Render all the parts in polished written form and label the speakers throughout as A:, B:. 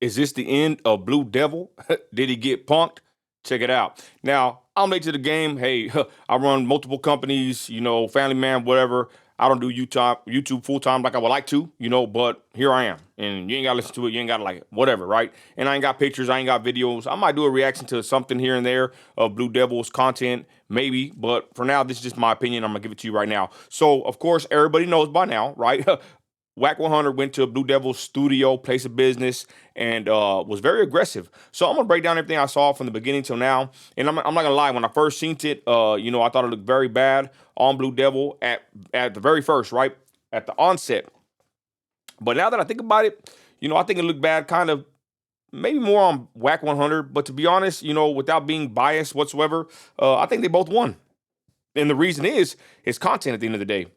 A: Is this the end of Blue Devil? Did he get punked? Check it out. Now, I'm late to the game. Hey, I run multiple companies, family man, whatever. I don't do YouTube full time like I would like to, but here I am. And you ain't gotta listen to it, you ain't gotta like it, whatever, right? And I ain't got pictures, I ain't got videos. I might do a reaction to something here and there of Blue Devil's content, maybe, but for now, this is just my opinion. I'm gonna give it to you right now. So, of course, everybody knows by now, right? Wack 100 went to Blue Devil's studio, place of business, and was very aggressive. So I'm gonna break down everything I saw from the beginning till now. And I'm not gonna lie, when I first seen it, I thought it looked very bad on Blue Devil at the very first, right at the onset. But now that I think about it, I think it looked bad, kind of maybe more on Wack 100. But to be honest, without being biased whatsoever, I think they both won. And the reason is his content at the end of the day.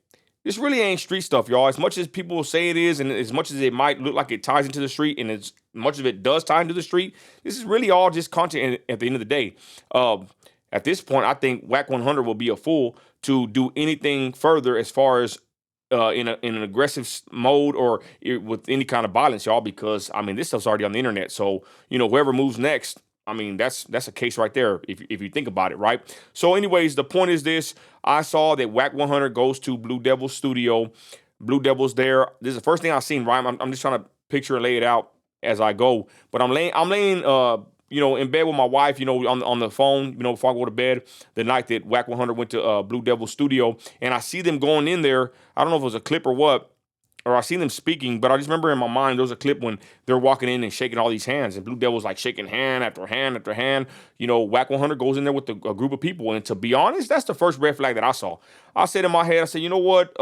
A: This really ain't street stuff, y'all. As much as people say it is, and as much as it might look like it ties into the street, and as much of it does tie into the street, this is really all just content at the end of the day. At this point, I think Wack 100 will be a fool to do anything further as far as in an aggressive mode or with any kind of violence, y'all. Because I mean, this stuff's already on the internet. So whoever moves next, I mean, that's a case right there if you think about it, right? So, anyways, the point is this: I saw that Wack 100 goes to Blue Devil's studio. Blue Devil's there. This is the first thing I've seen, right? I'm just trying to picture and lay it out as I go. But I'm laying in bed with my wife, on the phone, before I go to bed the night that Wack 100 went to Blue Devil's studio, and I see them going in there. I don't know if it was a clip or what, or I seen them speaking, but I just remember in my mind there was a clip when they're walking in and shaking all these hands, and Blue Devil's like shaking hand after hand after hand. Wack 100 goes in there with a group of people, and to be honest, that's the first red flag that I saw. I said in my head, I said, you know what?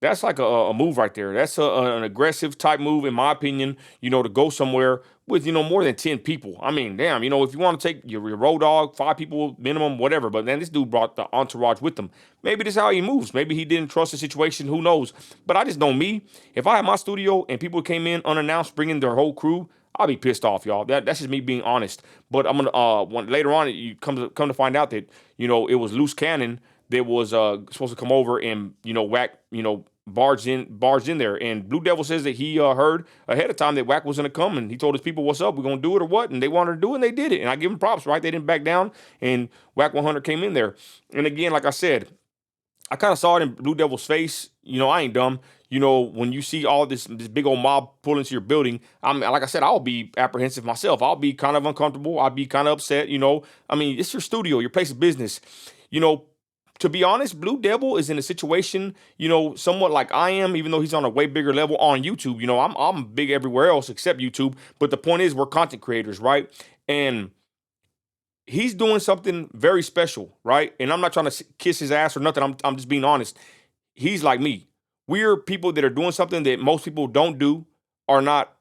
A: That's like a move right there. That's an aggressive type move, in my opinion, to go somewhere with, more than 10 people. I mean, damn, if you want to take your road dog, 5 people minimum, whatever. But then this dude brought the entourage with him. Maybe this is how he moves. Maybe he didn't trust the situation. Who knows? But I just know me. If I had my studio and people came in unannounced, bringing their whole crew, I'll be pissed off, y'all. That's just me being honest. But I'm gonna later on, you come to find out that it was loose cannon that was supposed to come over and Wack barged in there, and Blue Devil says that he heard ahead of time that Wack was gonna come, and he told his people, "What's up? We're gonna do it or what?" And they wanted to do it, and they did it. And I give them props, right? They didn't back down, and Wack 100 came in there. And again, like I said, I kind of saw it in Blue Devil's face. I ain't dumb. When you see all this big old mob pull into your building, like I said, I'll be apprehensive myself. I'll be kind of uncomfortable. I'll be kind of upset. I mean, it's your studio, your place of business. To be honest, Blue Devil is in a situation, somewhat like I am, even though he's on a way bigger level on YouTube. I'm big everywhere else except YouTube. But the point is, we're content creators, right? And he's doing something very special, right? And I'm not trying to kiss his ass or nothing. I'm just being honest. He's like me. We're people that are doing something that most people don't do, are not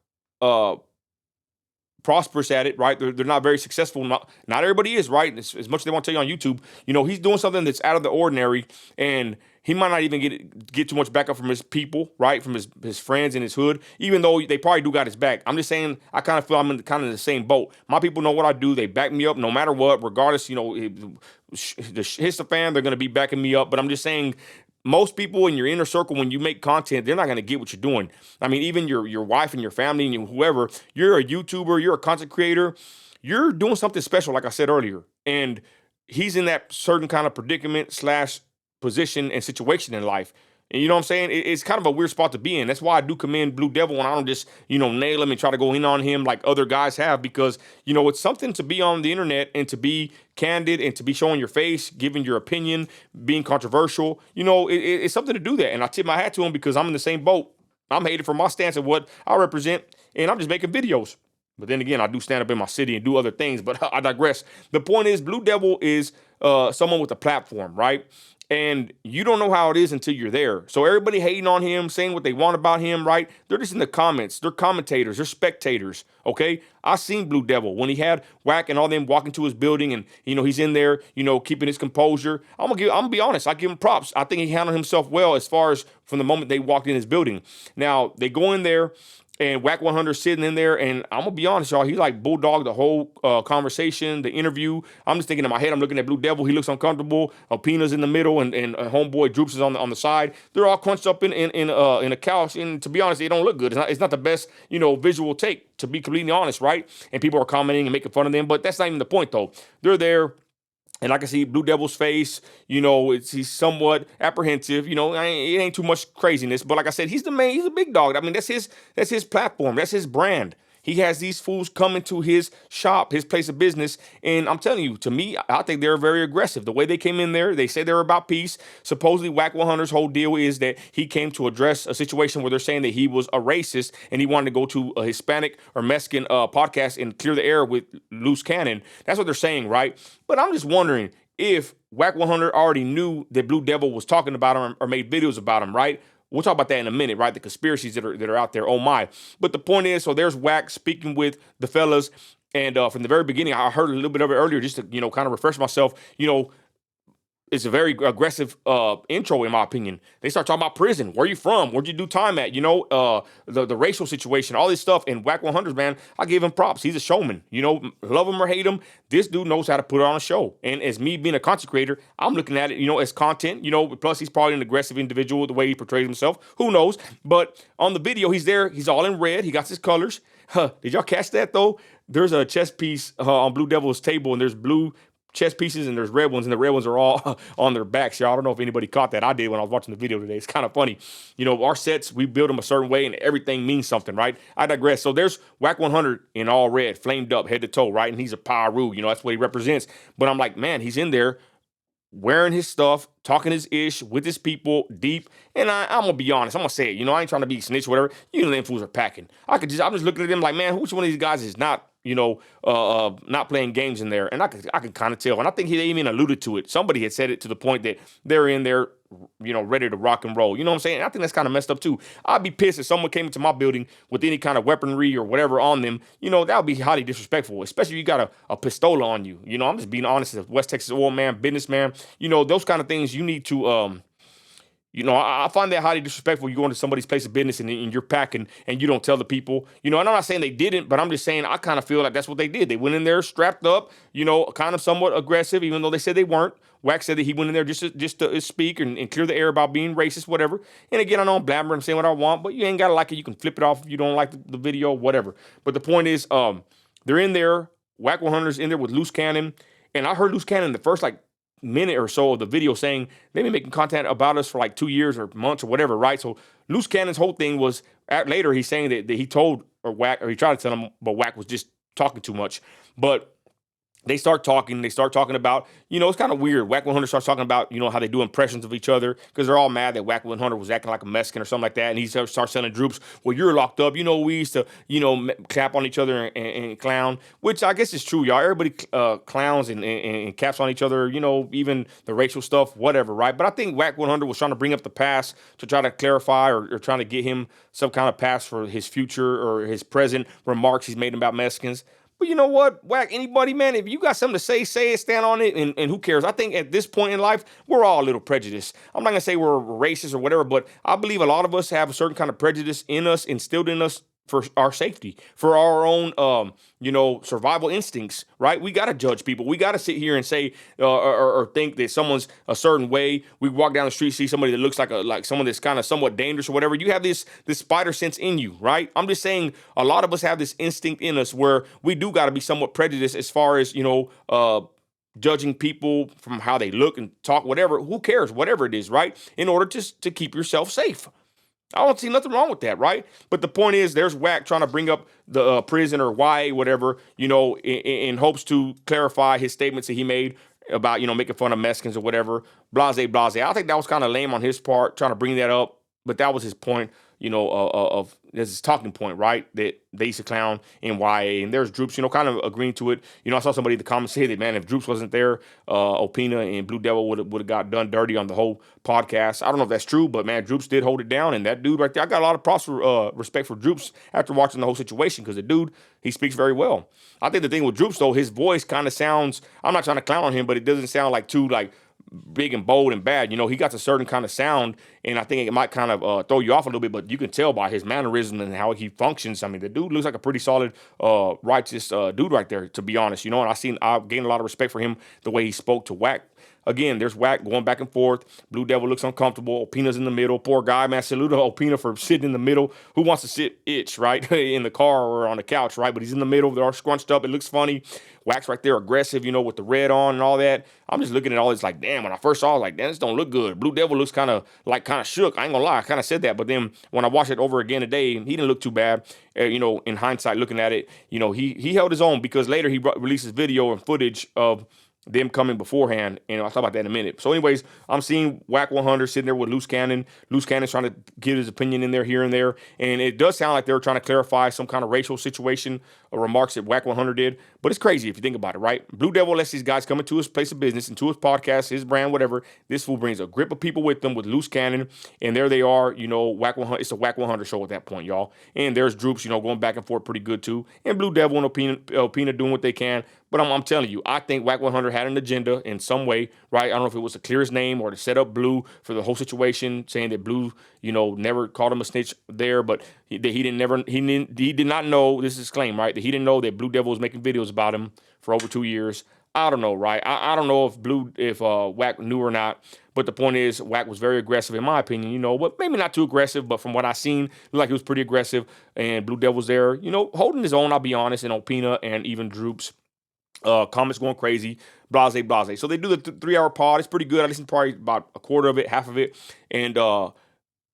A: prosperous at it, right? They're not very successful. Not everybody is, right? As much as they want to tell you on YouTube, he's doing something that's out of the ordinary, and he might not even get too much backup from his people, right? From his friends in his hood, even though they probably do got his back. I'm just saying, I kind of feel I'm in kind of the same boat. My people know what I do. They back me up no matter what, regardless, hits the fan, they're going to be backing me up. But I'm just saying, most people in your inner circle, when you make content, they're not going to get what you're doing. I mean, even your wife and your family and whoever, you're a YouTuber, you're a content creator, you're doing something special, like I said earlier. And he's in that certain kind of predicament slash position and situation in life. And you know what I'm saying? It's kind of a weird spot to be in. That's why I do commend Blue Devil, and I don't just, nail him and try to go in on him like other guys have, because, it's something to be on the internet and to be candid and to be showing your face, giving your opinion, being controversial. It's something to do that. And I tip my hat to him because I'm in the same boat. I'm hated for my stance of what I represent, and I'm just making videos. But then again, I do stand up in my city and do other things, but I digress. The point is, Blue Devil is someone with a platform, right? And you don't know how it is until you're there. So everybody hating on him, saying what they want about him, right? They're just in the comments. They're commentators. They're spectators, okay? I seen Blue Devil when he had Wack and all them walking to his building, and he's in there, keeping his composure. I'm gonna be honest. I give him props. I think he handled himself well as far as from the moment they walked in his building. Now they go in there, and Wack 100 sitting in there, and I'm gonna be honest, y'all. He like bulldog the whole conversation, the interview. I'm just thinking in my head, I'm looking at Blue Devil. He looks uncomfortable. Alpina's in the middle. Devil and homeboy Droops is on the side. They're all crunched up in a couch, and to be honest, they don't look good. It's not the best visual take, to be completely honest, right? And people are commenting and making fun of them, but that's not even the point though. They're there. And I can see Blue Devil's face, he's somewhat apprehensive. It ain't too much craziness. But like I said, he's the man. He's a big dog. I mean, that's his platform. That's his brand. He has these fools coming to his shop, his place of business. And I'm telling you, to me, I think they're very aggressive. The way they came in there, they say they're about peace. Supposedly, Wack 100's whole deal is that he came to address a situation where they're saying that he was a racist and he wanted to go to a Hispanic or Mexican podcast and clear the air with loose cannon. That's what they're saying, right? But I'm just wondering if Wack 100 already knew that Blue Devil was talking about him or made videos about him, right? We'll talk about that in a minute, right? The conspiracies that are out there. Oh my! But the point is, so there's Wack speaking with the fellas, and from the very beginning, I heard a little bit of it earlier, just to kind of refresh myself. It's a very aggressive intro, in my opinion. They start talking about prison. Where you from? Where'd you do time at? The racial situation, all this stuff. And Wack 100, man, I give him props. He's a showman. Love him or hate him, this dude knows how to put on a show. And as me being a content creator, I'm looking at it, as content. Plus he's probably an aggressive individual the way he portrays himself. Who knows? But on the video, he's there. He's all in red. He got his colors. Did y'all catch that though? There's a chess piece on Blue Devil's table, and there's blue chess pieces and there's red ones, and the red ones are all on their backs. Y'all, I don't know if anybody caught that. I did when I was watching the video today. It's kind of funny. Our sets, we build them a certain way and everything means something, right? I digress. So there's Wack 100 in all red, flamed up head to toe, right? And he's a Pyru, that's what he represents. But I'm like, man, he's in there wearing his stuff, talking his ish with his people deep. And I'm going to be honest. I'm going to say it. I ain't trying to be snitch or whatever. Them fools are packing. I'm just looking at them like, man, which one of these guys is not, not playing games in there? And I can kind of tell. And I think they even alluded to it. Somebody had said it to the point that they're in there, ready to rock and roll. You know what I'm saying? I think that's kind of messed up too. I'd be pissed if someone came into my building with any kind of weaponry or whatever on them. That would be highly disrespectful, especially if you got a pistola on you. I'm just being honest as a West Texas oil man, businessman. Those kind of things you need to, I find that highly disrespectful. You go into somebody's place of business and you're packing and you don't tell the people, and I'm not saying they didn't, but I'm just saying I kind of feel like that's what they did. They went in there strapped up, kind of somewhat aggressive, even though they said they weren't. Wack said that he went in there just to speak and clear the air about being racist, whatever. And again, I know I'm blabbering, I'm saying what I want, but you ain't got to like it. You can flip it off if you don't like the video, whatever. But the point is, they're in there. Wack 100's in there with Loose Cannon. And I heard Loose Cannon the first, minute or so of the video saying they've been making content about us for 2 years or months or whatever, right? So Loose Cannon's whole thing was later he's saying that he told Wack, or he tried to tell him, but Wack was just talking too much. But they start talking about, it's kind of weird. Wack 100 starts talking about, how they do impressions of each other because they're all mad that Wack 100 was acting like a Mexican or something like that. And he starts telling Droops, well, you're locked up. We used to, clap on each other and clown, which I guess is true, y'all. Everybody clowns and caps on each other, even the racial stuff, whatever, right? But I think Wack 100 was trying to bring up the past to try to clarify or trying to get him some kind of pass for his future or his present remarks he's made about Mexicans. But you know what, Wack, anybody, man, if you got something to say it, stand on it, and who cares? I think at this point in life, we're all a little prejudiced. I'm not going to say we're racist or whatever, but I believe a lot of us have a certain kind of prejudice in us, instilled in us for our safety, for our own, survival instincts, right? We got to judge people. We got to sit here and say or think that someone's a certain way. We walk down the street, see somebody that looks like someone that's kind of somewhat dangerous or whatever. You have this spider sense in you, right? I'm just saying a lot of us have this instinct in us where we do got to be somewhat prejudiced as far as, judging people from how they look and talk, whatever. Who cares? Whatever it is, right? In order to keep yourself safe. I don't see nothing wrong with that, right? But the point is, there's Wack trying to bring up the prison or YA, whatever, in hopes to clarify his statements that he made about, making fun of Mexicans or whatever, blase, blase. I think that was kind of lame on his part, trying to bring that up, but that was his point, of his talking point, right? That they used to clown in YA, and there's Droops, kind of agreeing to it. I saw somebody in the comments say that, man, if Droops wasn't there, Opina and Blue Devil would have got done dirty on the whole podcast. I don't know if that's true, but man, Droops did hold it down, and that dude right there, I got a lot of props for respect for Droops after watching the whole situation, because the dude, he speaks very well. I think the thing with Droops though, his voice kind of sounds, I'm not trying to clown on him, but it doesn't sound too big and bold and bad. He got a certain kind of sound, and I think it might kind of throw you off a little bit, but you can tell by his mannerism and how he functions. I mean, the dude looks like a pretty solid, righteous dude right there, to be honest. And I've gained a lot of respect for him, the way he spoke to Wack. again, there's Wack going back and forth. Blue Devil looks uncomfortable. Opina's in the middle. Poor guy, man. Salute to Opina for sitting in the middle. Who wants to sit itch, right? In the car or on the couch, right? But he's in the middle. They're all scrunched up. It looks funny. Wack's right there, aggressive, with the red on and all that. I'm just looking at all this like, damn, when I first saw it, like, damn, this don't look good. Blue Devil looks kind of shook. I ain't gonna lie. I kind of said that. But then when I watched it over again today, he didn't look too bad. In hindsight, looking at it, he held his own, because later he releases video and footage of them coming beforehand, and I'll talk about that in a minute. So, anyways, I'm seeing Wack 100 sitting there with Loose Cannon. Loose Cannon's trying to give his opinion in there, here and there, and it does sound like they're trying to clarify some kind of racial situation or remarks that Wack 100 did. But it's crazy if you think about it, right? Blue Devil lets these guys come into his place of business, into his podcast, his brand, whatever. This fool brings a grip of people with them with Loose Cannon, and there they are. Wack 100. It's a Wack 100 show at that point, y'all. And there's Droops, going back and forth pretty good too, and Blue Devil and Opina doing what they can. But I'm telling you, I think Wack 100 had an agenda in some way, right? I don't know if it was to clear his name or to set up Blue for the whole situation, saying that Blue, never called him a snitch there, but he did not know, this is his claim, right? That he didn't know that Blue Devil was making videos about him for over 2 years. I don't know, right? I don't know if Wack knew or not, but the point is, Wack was very aggressive, in my opinion, but maybe not too aggressive, but from what I seen, looked like he was pretty aggressive, and Blue Devil's there, holding his own, I'll be honest, and Opina and even Droops. Comments going crazy, blase, blase. So they do the 3-hour pod. It's pretty good. I listened to probably about a quarter of it, half of it. And the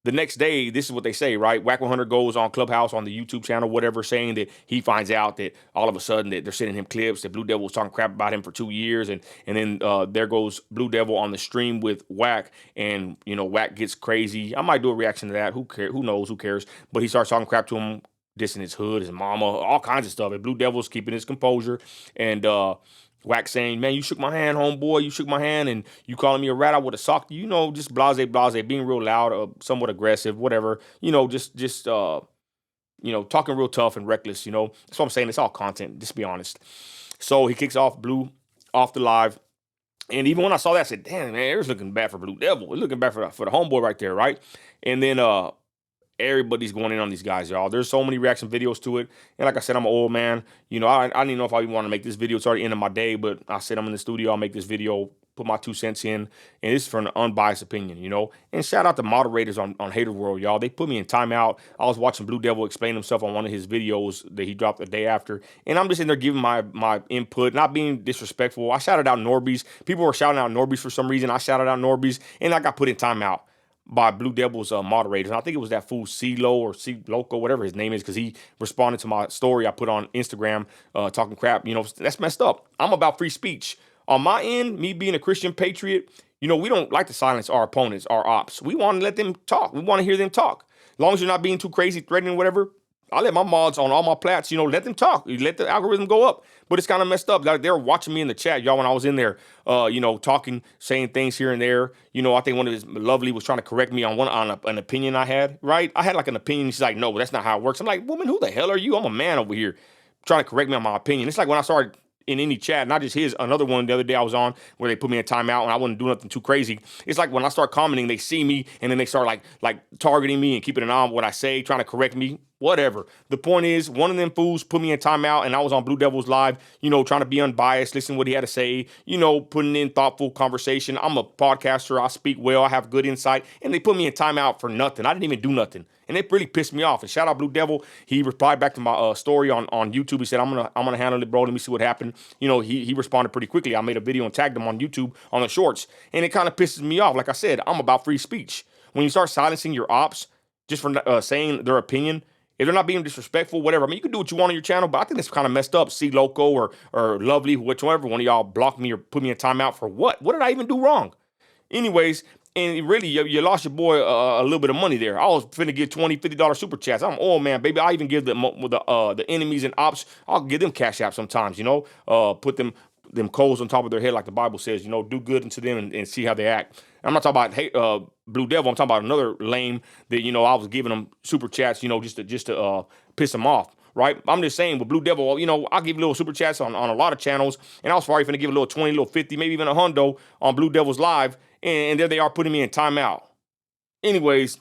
A: next day, this is what they say, right? Wack 100 goes on Clubhouse, on the YouTube channel, whatever, saying that he finds out that all of a sudden that they're sending him clips, that Blue Devil was talking crap about him for 2 years. And then there goes Blue Devil on the stream with Wack, and, Wack gets crazy. I might do a reaction to that. Who cares? Who knows? Who cares? But he starts talking crap to him, dissing his hood, his mama, all kinds of stuff. And Blue Devil's keeping his composure. And Wack saying, man, you shook my hand, homeboy. You shook my hand, and you calling me a rat, I would have socked you. Just blase, blase, being real loud, somewhat aggressive, whatever. Just talking real tough and reckless. That's what I'm saying. It's all content, just be honest. So he kicks off Blue off the live. And even when I saw that, I said, damn, man, it's looking bad for Blue Devil. It's looking bad for the homeboy right there, right? And then everybody's going in on these guys, y'all. There's so many reaction videos to it. And like I said, I'm an old man. I didn't even know if I even want to make this video. It's already the end of my day, but I said I'm in the studio. I'll make this video, put my 2 cents in. And this is for an unbiased opinion, And shout out to moderators on Hater World, y'all. They put me in timeout. I was watching Blue Devil explain himself on one of his videos that he dropped the day after. And I'm just in there giving my input, not being disrespectful. I shouted out Norby's. People were shouting out Norby's for some reason. I shouted out Norby's, and I got put in timeout by Blue Devil's moderators. And I think it was that fool C-Lo or C-Loco, whatever his name is, because he responded to my story I put on Instagram talking crap. That's messed up. I'm about free speech. On my end, me being a Christian patriot, we don't like to silence our opponents, our ops. We want to let them talk. We want to hear them talk. As long as you're not being too crazy, threatening, whatever, I let my mods on all my plats, let them talk. You let the algorithm go up. But it's kind of messed up. Like, they were watching me in the chat, y'all, when I was in there, talking, saying things here and there. I think one of his lovely was trying to correct me on an opinion I had, right? I had like an opinion. She's like, no, that's not how it works. I'm like, woman, who the hell are you? I'm a man over here trying to correct me on my opinion. It's like when I started in any chat, not just his, another one the other day I was on where they put me in timeout and I wouldn't do nothing too crazy. It's like when I start commenting, they see me and then they start like targeting me and keeping an eye on what I say, trying to correct me. Whatever. The point is, one of them fools put me in timeout, and I was on Blue Devil's live, trying to be unbiased, listen to what he had to say, putting in thoughtful conversation. I'm a podcaster. I speak well. I have good insight. And they put me in timeout for nothing. I didn't even do nothing. And it really pissed me off. And shout out Blue Devil. He replied back to my story on YouTube. He said, I'm gonna handle it, bro. Let me see what happened. He responded pretty quickly. I made a video and tagged him on YouTube on the shorts. And it kind of pisses me off. Like I said, I'm about free speech. When you start silencing your ops just for saying their opinion, if they're not being disrespectful, whatever. I mean, you can do what you want on your channel, but I think that's kind of messed up. C Loco or Lovely, whichever one of y'all blocked me or put me in timeout for what? What did I even do wrong? Anyways, and really, you lost your boy a little bit of money there. I was finna give $20, $50 super chats. I'm old man, baby. I even give the enemies and ops. I'll give them cash app sometimes. Put them coals on top of their head, like the Bible says. Do good unto them and see how they act. I'm not talking about Blue Devil. I'm talking about another lame that I was giving them super chats, just to piss them off. Right? I'm just saying with Blue Devil, I'll give little super chats on a lot of channels, and I was probably finna give a little 20, little 50, maybe even a hundo on Blue Devil's live, and there they are putting me in timeout. Anyways,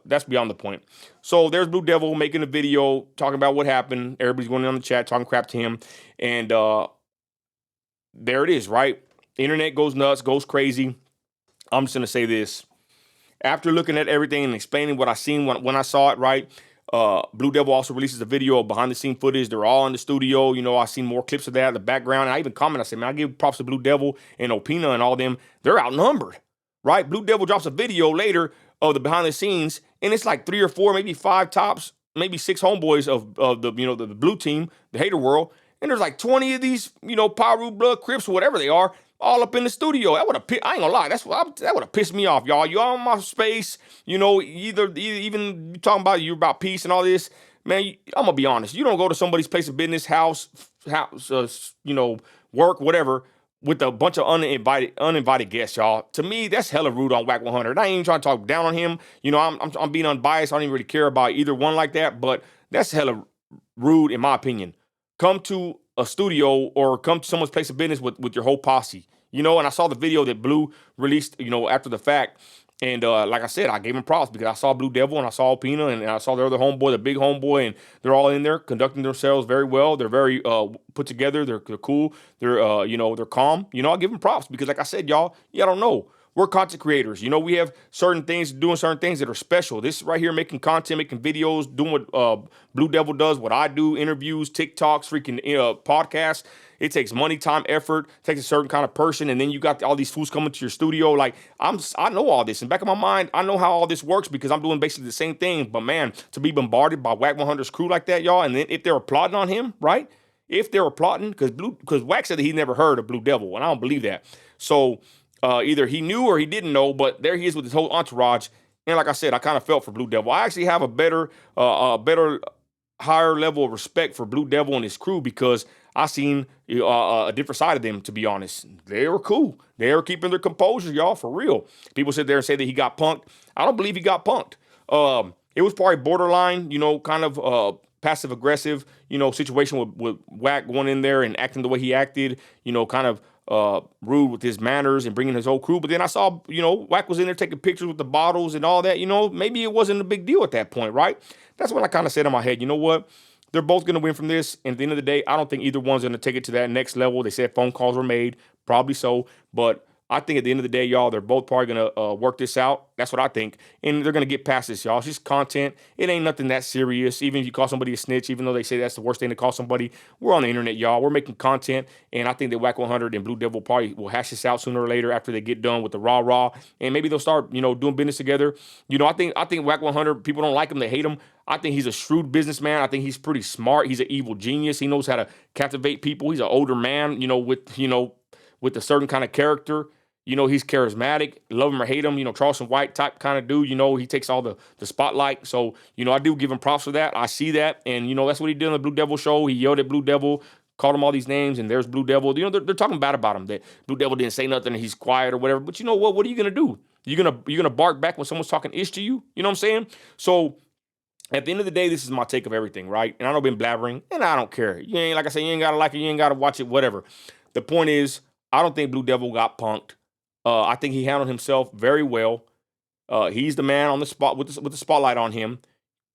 A: that's beyond the point. So there's Blue Devil making a video talking about what happened. Everybody's going on the chat talking crap to him, and there it is, right? The internet goes nuts, goes crazy. I'm just gonna say this. After looking at everything and explaining what I seen when I saw it, right? Blue Devil also releases a video of behind the scene footage. They're all in the studio. I seen more clips of that in the background. And I even comment, I said, man, I give props to Blue Devil and Opina and all them. They're outnumbered, right? Blue Devil drops a video later of the behind the scenes, and it's like 3 or 4, maybe 5 tops, maybe 6 homeboys of the blue team, the hater world. And there's like 20 of these, Pyru, Blood, Crips, whatever they are, all up in the studio. That would have, I ain't gonna lie, that would have pissed me off, y'all. Y'all in my space, even you talking about you about peace and all this, man. I'm gonna be honest. You don't go to somebody's place of business, house, work, whatever, with a bunch of uninvited guests, y'all. To me, that's hella rude on Wack 100. I ain't even trying to talk down on him. I'm being unbiased. I don't even really care about either one like that, but that's hella rude in my opinion. Come to a studio or come to someone's place of business with your whole posse. And I saw the video that Blue released, after the fact. And like I said, I gave him props because I saw Blue Devil and I saw Opina and I saw their other homeboy, the big homeboy, and they're all in there conducting themselves very well. They're very put together. They're cool. They're they're calm. I give them props because, like I said, y'all don't know. We're content creators. We have certain things, doing certain things that are special. This right here, making content, making videos, doing what Blue Devil does, what I do, interviews, TikToks, freaking podcasts. It takes money, time, effort, takes a certain kind of person, and then you got all these fools coming to your studio. Like, I know all this. In the back of my mind, I know how all this works because I'm doing basically the same thing. But man, to be bombarded by Wack 100's crew like that, y'all, and then if they were plotting on him, right? If they were plotting, because Wack said that he never heard of Blue Devil, and I don't believe that. So either he knew or he didn't know, but there he is with his whole entourage. And like I said, I kind of felt for Blue Devil. I actually have a better, higher level of respect for Blue Devil and his crew because I seen a different side of them, to be honest. They were cool. They were keeping their composure, y'all, for real. People sit there and say that he got punked. I don't believe he got punked. It was probably borderline, kind of passive aggressive, situation with Wack going in there and acting the way he acted, kind of rude with his manners and bringing his whole crew. But then I saw, Wack was in there taking pictures with the bottles and all that. Maybe it wasn't a big deal at that point, right? That's when I kind of said in my head, you know what? They're both going to win from this. And at the end of the day, I don't think either one's going to take it to that next level. They said phone calls were made, probably so. But I think at the end of the day, y'all, they're both probably going to work this out. That's what I think. And they're going to get past this, y'all. It's just content. It ain't nothing that serious. Even if you call somebody a snitch, even though they say that's the worst thing to call somebody, we're on the internet, y'all. We're making content. And I think that Wack 100 and Blue Devil probably will hash this out sooner or later after they get done with the rah-rah. And maybe they'll start, doing business together. I think Wack 100, people don't like him. They hate him. I think he's a shrewd businessman. I think he's pretty smart. He's an evil genius. He knows how to captivate people. He's an older man, with a certain kind of character. He's charismatic, love him or hate him, Charleston White type kind of dude, he takes all the spotlight. So, I do give him props for that. I see that. And, that's what he did on the Blue Devil show. He yelled at Blue Devil, called him all these names, and there's Blue Devil. They're talking bad about him, that Blue Devil didn't say nothing and he's quiet or whatever. But you know what? What are you going to do? You're gonna bark back when someone's talking ish to you? You know what I'm saying? So, at the end of the day, this is my take of everything, right? And I know I've been blabbering, and I don't care. You ain't, like I said, you ain't got to like it, you ain't got to watch it, whatever. The point is, I don't think Blue Devil got punked. I think he handled himself very well. He's the man on the spot with the spotlight on him,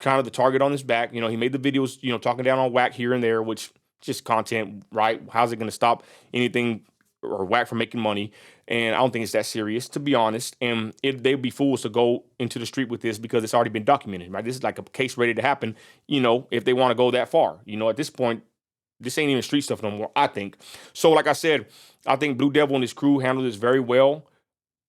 A: kind of the target on his back. He made the videos, talking down on Wack here and there, which just content, right? How's it going to stop anything or Wack from making money? And I don't think it's that serious, to be honest. And they'd be fools to go into the street with this because it's already been documented, right? This is like a case ready to happen, if they want to go that far. At this point, this ain't even street stuff no more, I think. So, like I said, I think Blue Devil and his crew handled this very well.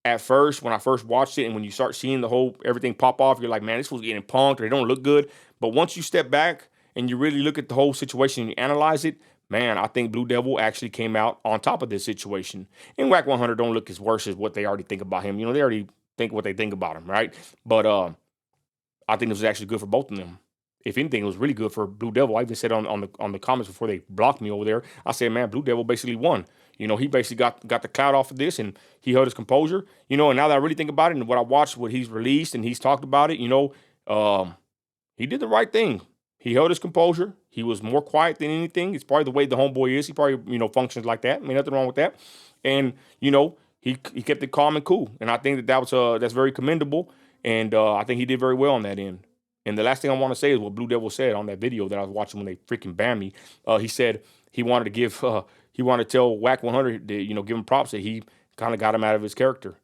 A: At first, when I first watched it, and when you start seeing everything pop off, you're like, man, this was getting punked, or they don't look good. But once you step back and you really look at the whole situation and you analyze it, man, I think Blue Devil actually came out on top of this situation. And Wack 100 don't look as worse as what they already think about him. They already think what they think about him, right? But I think it was actually good for both of them. If anything, it was really good for Blue Devil. I even said on the comments before they blocked me over there, I said, man, Blue Devil basically won. He basically got the clout off of this, and he held his composure. And now that I really think about it and what I watched, what he's released and he's talked about it, he did the right thing. He held his composure. He was more quiet than anything. It's probably the way the homeboy is. He probably, functions like that. I mean, nothing wrong with that. And, he kept it calm and cool. And I think that was that's very commendable. And I think he did very well on that end. And the last thing I want to say is what Blue Devil said on that video that I was watching when they freaking banned me. He said he wanted to give he wanted to tell Wack 100 that, give him props that he kind of got him out of his character.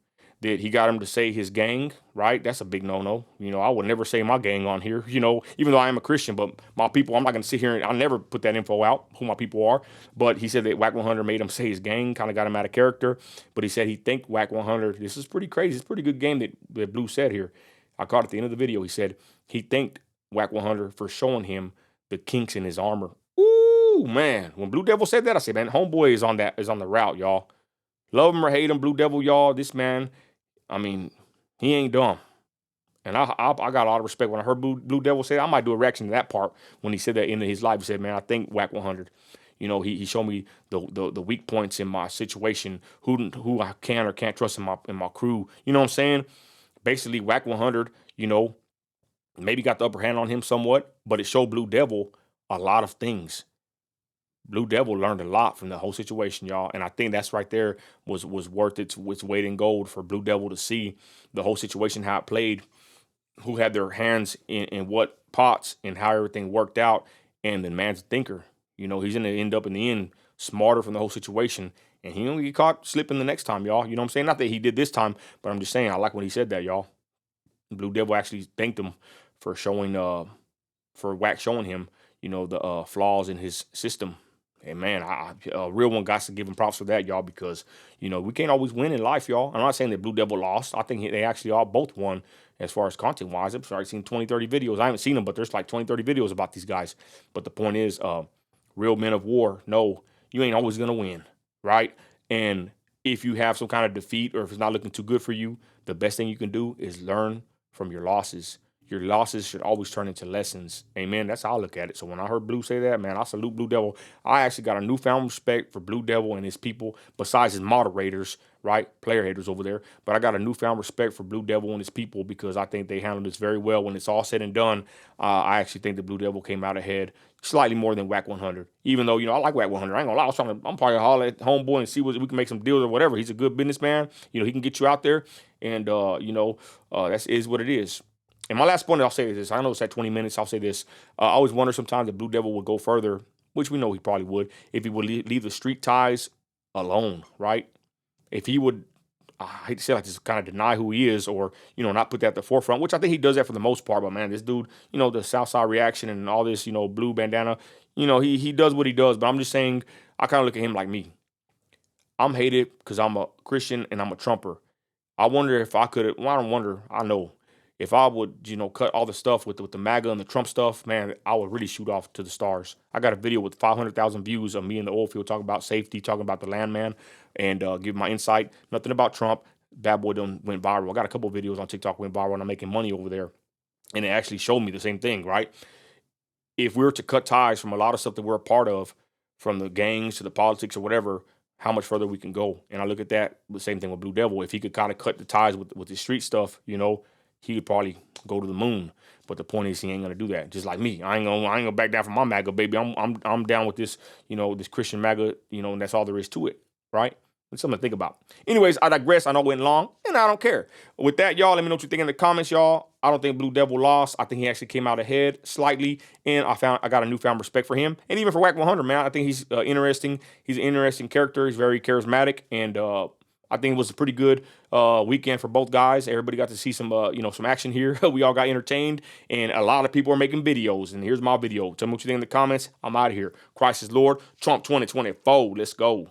A: That he got him to say his gang, right? That's a big no-no. I would never say my gang on here, even though I am a Christian, but my people, I'm not going to sit here and I'll never put that info out, who my people are. But he said that Wack 100 made him say his gang, kind of got him out of character. But he said he thanked Wack 100. This is pretty crazy. It's a pretty good game that Blue said here. I caught at the end of the video. He said he thanked Wack 100 for showing him the kinks in his armor. Ooh, man. When Blue Devil said that, I said, man, homeboy is on the route, y'all. Love him or hate him, Blue Devil, y'all. This man, I mean, he ain't dumb. And I got a lot of respect. When I heard Blue Devil say that, I might do a reaction to that part when he said that in his life. He said, man, I think Wack 100. He showed me the weak points in my situation, who I can or can't trust in my crew. You know what I'm saying? Basically, Wack 100, maybe got the upper hand on him somewhat, but it showed Blue Devil a lot of things. Blue Devil learned a lot from the whole situation, y'all. And I think that's right there was worth its weight in gold for Blue Devil to see the whole situation, how it played, who had their hands in what pots and how everything worked out. And the man's a thinker. He's going to end up in the end smarter from the whole situation. And he don't get caught slipping the next time, y'all. You know what I'm saying? Not that he did this time, but I'm just saying I like when he said that, y'all. Blue Devil actually thanked him for showing, for Wack showing him, the flaws in his system. And man, a real one got to give him props for that, y'all, because, we can't always win in life, y'all. I'm not saying that Blue Devil lost. I think they actually all both won as far as content-wise. I've already seen 20, 30 videos. I haven't seen them, but there's like 20, 30 videos about these guys. But the point is, real men of war know you ain't always going to win, right? And if you have some kind of defeat or if it's not looking too good for you, the best thing you can do is learn from your losses. Your losses should always turn into lessons. Amen. That's how I look at it. So when I heard Blue say that, man, I salute Blue Devil. I actually got a newfound respect for Blue Devil and his people, besides his moderators, right? Player haters over there. But I got a newfound respect for Blue Devil and his people because I think they handled this very well. When it's all said and done, I actually think the Blue Devil came out ahead slightly more than Wack 100. Even though, I like Wack 100. I ain't gonna lie. I'm probably holler at homeboy and see what we can make some deals or whatever. He's a good businessman. He can get you out there. And, that is what it is. And my last point, I'll say this. I know it's at 20 minutes. I'll say this. I always wonder sometimes if Blue Devil would go further, which we know he probably would, if he would leave the street ties alone, right? If he would, I hate to say like just kind of deny who he is or, not put that at the forefront, which I think he does that for the most part. But, man, this dude, the Southside reaction and all this, blue bandana, he does what he does. But I'm just saying I kind of look at him like me. I'm hated because I'm a Christian and I'm a Trumper. I wonder if I could, well, I don't wonder, I know. If I would, cut all the stuff with the MAGA and the Trump stuff, man, I would really shoot off to the stars. I got a video with 500,000 views of me in the oil field talking about safety, talking about the landman, and give my insight. Nothing about Trump. Bad boy done went viral. I got a couple of videos on TikTok went viral, and I'm making money over there. And it actually showed me the same thing, right? If we were to cut ties from a lot of stuff that we're a part of, from the gangs to the politics or whatever, how much further we can go. And I look at that, the same thing with Blue Devil. If he could kind of cut the ties with the street stuff, he could probably go to the moon. But the point is, he ain't gonna do that. Just like me, I ain't gonna back down from my MAGA, baby. I'm down with this, this Christian MAGA, and that's all there is to it, right? It's something to think about. Anyways, I digress. I know it went long, and I don't care. With that, y'all, let me know what you think in the comments, y'all. I don't think Blue Devil lost. I think he actually came out ahead slightly, and I got a newfound respect for him, and even for Wack 100, man. I think he's interesting. He's an interesting character. He's very charismatic, and I think it was a pretty good weekend for both guys. Everybody got to see some, some action here. We all got entertained, and a lot of people are making videos. And here's my video. Tell me what you think in the comments. I'm out of here. Christ is Lord. Trump 2024. Let's go.